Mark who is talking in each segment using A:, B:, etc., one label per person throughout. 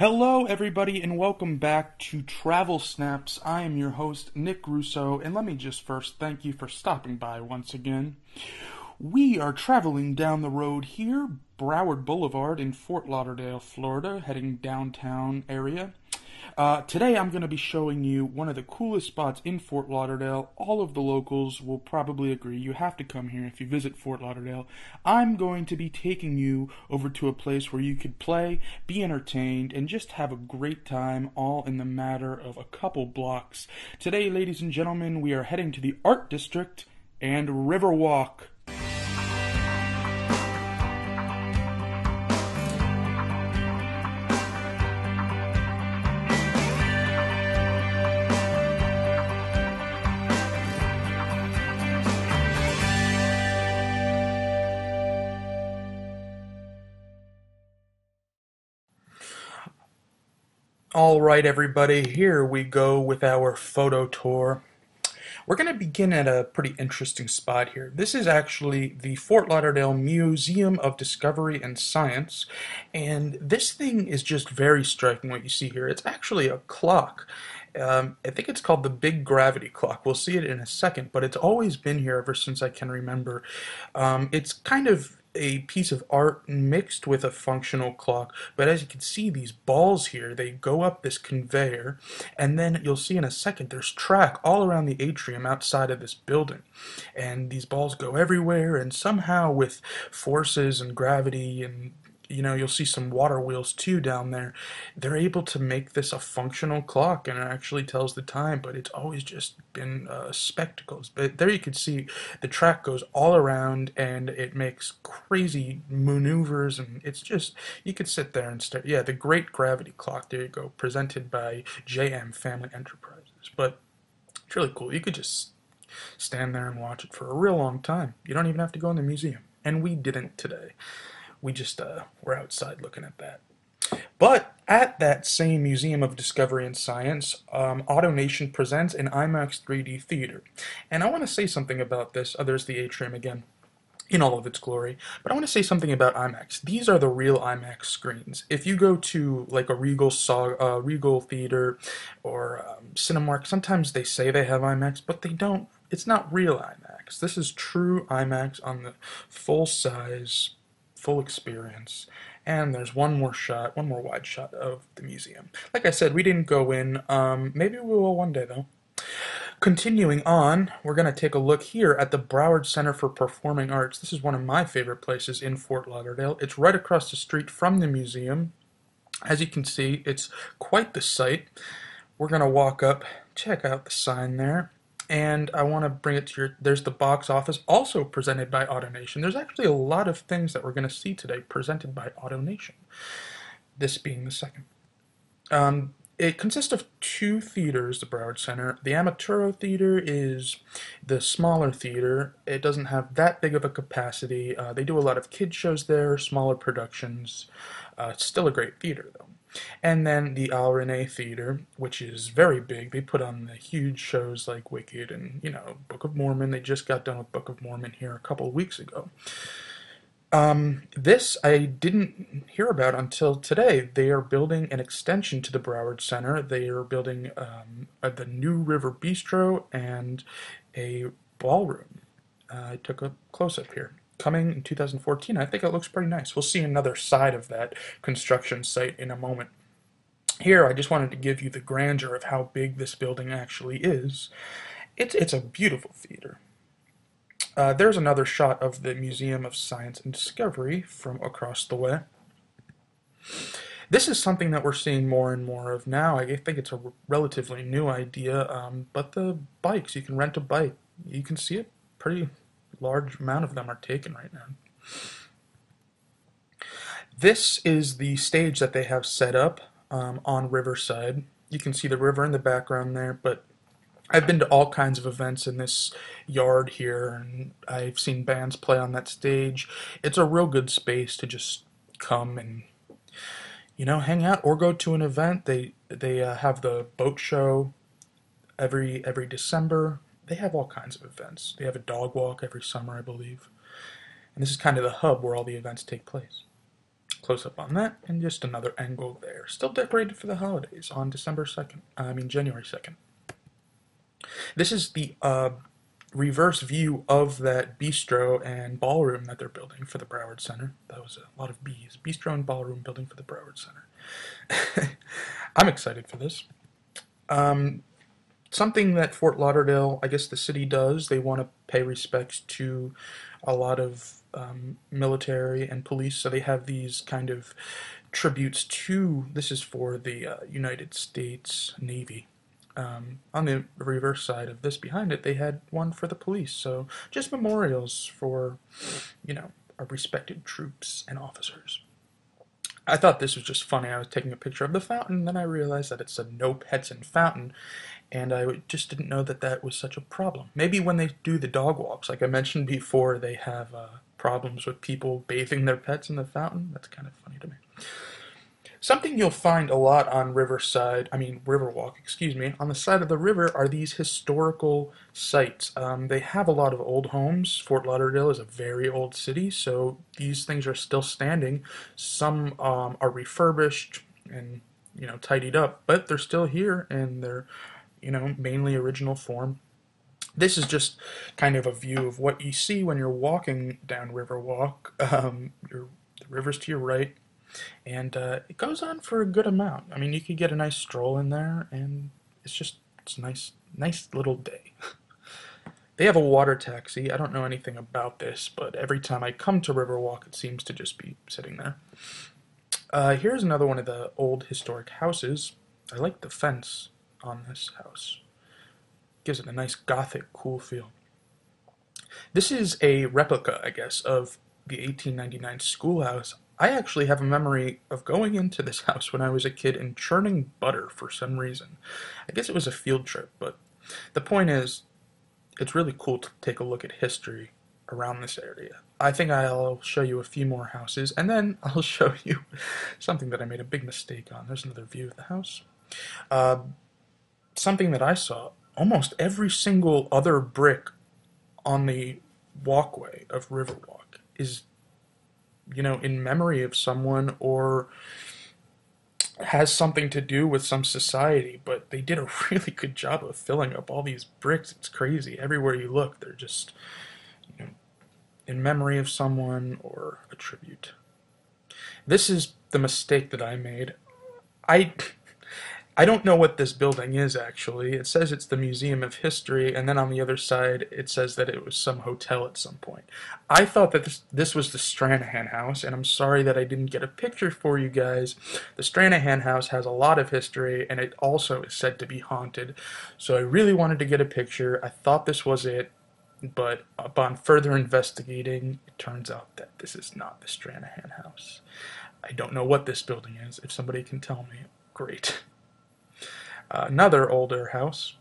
A: Hello, everybody, and welcome back to TravelSnaps. I am your host, Nick Russo, and let me just first thank you for stopping by once again. We are traveling down the road here, Broward Boulevard in Fort Lauderdale, Florida, heading downtown area. Today I'm going to be showing you one of the coolest spots in Fort Lauderdale. All of the locals will probably agree you have to come here if you visit Fort Lauderdale. I'm going to be taking you over to a place where you could play, be entertained, and just have a great time, all in the matter of a couple blocks. Today, ladies and gentlemen, we are heading to the Art District and Riverwalk. Alright, everybody, here we go with our photo tour. We're going to begin at a pretty interesting spot here. This is actually the Fort Lauderdale Museum of Discovery and Science, and this thing is just very striking what you see here. It's actually a clock. I think it's called the Big Gravity Clock. We'll see it in a second, but it's always been here ever since I can remember. It's kind of a piece of art mixed with a functional clock, but as you can see, these balls here, they go up this conveyor, and then you'll see in a second there's track all around the atrium outside of this building, and these balls go everywhere, and somehow with forces and gravity and you'll see some water wheels too down there. They're able to make this a functional clock, and it actually tells the time, but it's always just been spectacles. But there you can see the track goes all around, and it makes crazy maneuvers, and it's just, you could sit there and stare. Yeah, the Great Gravity Clock, there you go, presented by JM Family Enterprises. But it's really cool. You could just stand there and watch it for a real long time. You don't even have to go in the museum. And we didn't today. We just were outside looking at that. But at that same Museum of Discovery and Science, AutoNation presents an IMAX 3D theater. And I want to say something about this. There's the atrium again in all of its glory. But I want to say something about IMAX. These are the real IMAX screens. If you go to like a Regal Theater or Cinemark, sometimes they say they have IMAX, but they don't. It's not real IMAX. This is true IMAX on the full size, full experience. And there's one more wide shot of the museum. Like I said, we didn't go in. Maybe we will one day, though. Continuing on, we're going to take a look here at the Broward Center for Performing Arts. This is one of my favorite places in Fort Lauderdale. It's right across the street from the museum. As you can see, it's quite the sight. We're going to walk up, check out the sign there. And I want to bring it to there's the box office, also presented by AutoNation. There's actually a lot of things that we're going to see today presented by AutoNation, this being the second. It consists of two theaters, the Broward Center. The Amaturo Theater is the smaller theater. It doesn't have that big of a capacity. They do a lot of kid shows there, smaller productions. It's still a great theater, though. And then the Al Rene Theater, which is very big. They put on the huge shows like Wicked and, Book of Mormon. They just got done with Book of Mormon here a couple of weeks ago. This I didn't hear about until today. They are building an extension to the Broward Center. They are building the New River Bistro and a ballroom. I took a close-up here. Coming in 2014. I think it looks pretty nice. We'll see another side of that construction site in a moment. Here, I just wanted to give you the grandeur of how big this building actually is. It's a beautiful theater. There's another shot of the Museum of Science and Discovery from across the way. This is something that we're seeing more and more of now. I think it's a relatively new idea, but the bikes, you can rent a bike. You can see it pretty large amount of them are taken right now. This is the stage that they have set up on Riverside. You can see the river in the background there, but I've been to all kinds of events in this yard here, and I've seen bands play on that stage. It's a real good space to just come and hang out or go to an event. They have the boat show every December. They have all kinds of events. They have a dog walk every summer, I believe. And this is kind of the hub where all the events take place. Close up on that, and just another angle there. Still decorated for the holidays on December 2nd. January 2nd. This is the reverse view of that bistro and ballroom that they're building for the Broward Center. That was a lot of B's. Bistro and ballroom building for the Broward Center. I'm excited for this. Something that Fort Lauderdale, I guess the city does, they want to pay respects to a lot of military and police, so they have these kind of tributes to, this is for the United States Navy. On the reverse side of this behind it, they had one for the police, so just memorials for, our respected troops and officers. I thought this was just funny. I was taking a picture of the fountain, and then I realized that it said no pets in fountain, and I just didn't know that that was such a problem. Maybe when they do the dog walks, like I mentioned before, they have problems with people bathing their pets in the fountain. That's kind of funny to me. Something you'll find a lot on Riverwalk, excuse me, on the side of the river are these historical sites. They have a lot of old homes. Fort Lauderdale is a very old city, so these things are still standing. Some are refurbished and, tidied up, but they're still here and they're, mainly original form. This is just kind of a view of what you see when you're walking down Riverwalk. The river's to your right. And it goes on for a good amount. I mean, you could get a nice stroll in there, and it's a nice little day. They have a water taxi. I don't know anything about this, but every time I come to Riverwalk, it seems to just be sitting there. Here's another one of the old historic houses. I like the fence on this house. Gives it a nice gothic, cool feel. This is a replica, I guess, of the 1899 schoolhouse. I actually have a memory of going into this house when I was a kid and churning butter for some reason. I guess it was a field trip, but the point is, it's really cool to take a look at history around this area. I think I'll show you a few more houses, and then I'll show you something that I made a big mistake on. There's another view of the house. Something that I saw, almost every single other brick on the walkway of Riverwalk is in memory of someone or has something to do with some society, but they did a really good job of filling up all these bricks. It's crazy. Everywhere you look, they're just, in memory of someone or a tribute. This is the mistake that I made. I don't know what this building is, actually. It says it's the Museum of History, and then on the other side it says that it was some hotel at some point. I thought that this was the Stranahan House, and I'm sorry that I didn't get a picture for you guys. The Stranahan House has a lot of history, and it also is said to be haunted, so I really wanted to get a picture. I thought this was it, but upon further investigating, it turns out that this is not the Stranahan House. I don't know what this building is. If somebody can tell me, great. Another older house,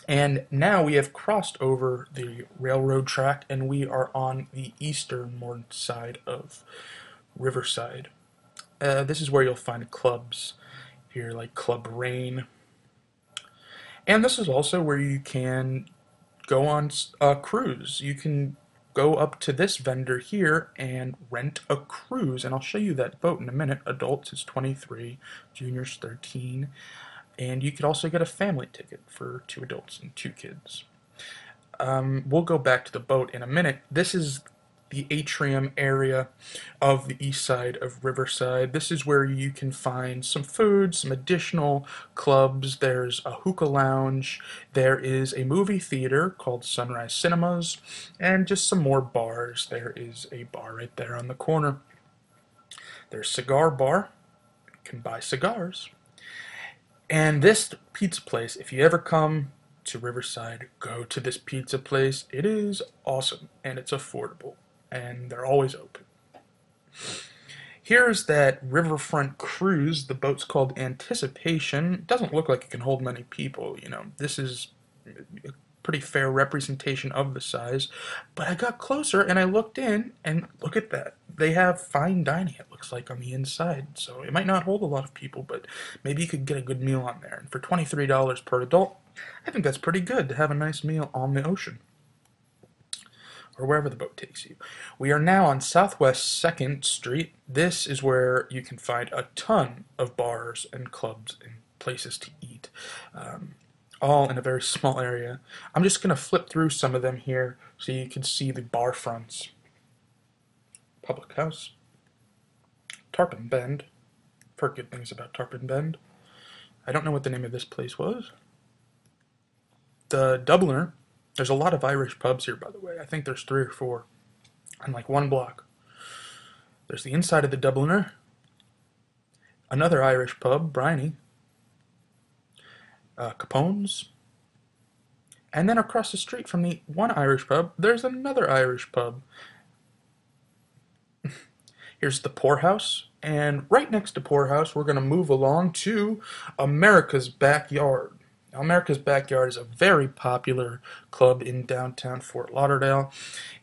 A: and now we have crossed over the railroad track and we are on the eastern side of Riverside. This is where you'll find clubs here, like Club Rain, and this is also where you can go on a cruise. You can go up to this vendor here and rent a cruise, and I'll show you that boat in a minute. Adults is 23, juniors 13. And you could also get a family ticket for 2 adults and 2 kids. We'll go back to the boat in a minute. This is the atrium area of the east side of Riverside. This is where you can find some food, some additional clubs. There's a hookah lounge. There is a movie theater called Sunrise Cinemas, and just some more bars. There is a bar right there on the corner. There's Cigar Bar. You can buy cigars. And this pizza place, if you ever come to Riverside, go to this pizza place. It is awesome, and it's affordable, and they're always open. Here's that riverfront cruise. The boat's called Anticipation. It doesn't look like it can hold many people. This is a pretty fair representation of the size. But I got closer, and I looked in, and look at that. They have fine dining, it looks like, on the inside. So it might not hold a lot of people, but maybe you could get a good meal on there. And for $23 per adult, I think that's pretty good to have a nice meal on the ocean. or wherever the boat takes you. We are now on Southwest 2nd Street. This is where you can find a ton of bars and clubs and places to eat, all in a very small area. I'm just going to flip through some of them here so you can see the bar fronts. Public House, Tarpon Bend. I've heard good things about Tarpon Bend. I don't know what the name of this place was. The Dubliner. There's a lot of Irish pubs here, by the way. I think there's 3 or 4 on like one block. There's the inside of the Dubliner. Another Irish pub, Bryony. Capone's. And then across the street from the one Irish pub, there's another Irish pub. Here's the Poorhouse. And right next to Poorhouse, we're going to move along to America's Backyard. Now, America's Backyard is a very popular club in downtown Fort Lauderdale.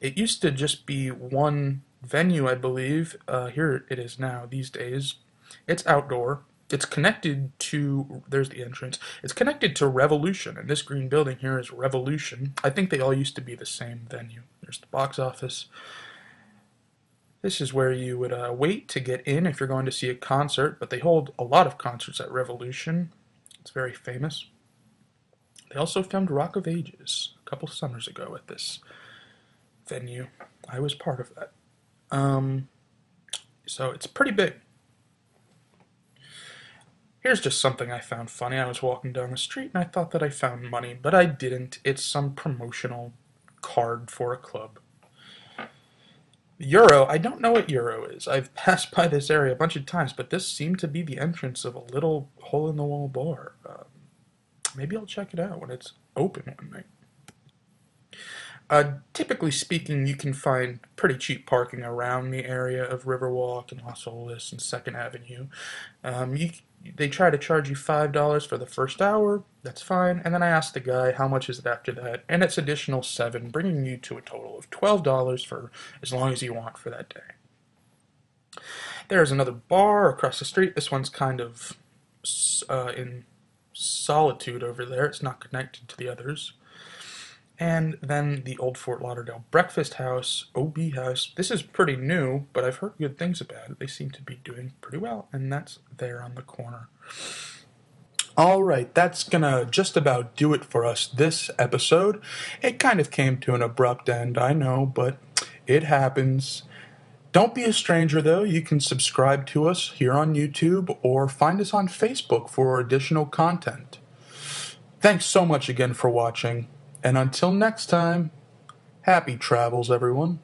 A: It used to just be one venue, I believe. Here it is now, these days. It's outdoor. It's connected to, there's the entrance. It's connected to Revolution, and this green building here is Revolution. I think they all used to be the same venue. There's the box office. This is where you would wait to get in if you're going to see a concert, but they hold a lot of concerts at Revolution. It's very famous. They also filmed Rock of Ages a couple summers ago at this venue. I was part of that. So it's pretty big. Here's just something I found funny. I was walking down the street and I thought that I found money, but I didn't. It's some promotional card for a club. Euro, I don't know what Euro is. I've passed by this area a bunch of times, but this seemed to be the entrance of a little hole-in-the-wall bar. Maybe I'll check it out when it's open one night. Typically speaking, you can find pretty cheap parking around the area of Riverwalk and Las Olas and 2nd Avenue. They try to charge you $5 for the first hour. That's fine. And then I asked the guy, how much is it after that? And it's additional $7, bringing you to a total of $12 for as long as you want for that day. There's another bar across the street. This one's kind of in solitude over there. It's not connected to the others. And then the old Fort Lauderdale Breakfast House, OB House. This is pretty new, but I've heard good things about it. They seem to be doing pretty well, and that's there on the corner. Alright, that's gonna just about do it for us this episode. It kind of came to an abrupt end, I know, but it happens. Don't be a stranger, though. You can subscribe to us here on YouTube or find us on Facebook for additional content. Thanks so much again for watching. And until next time, happy travels, everyone.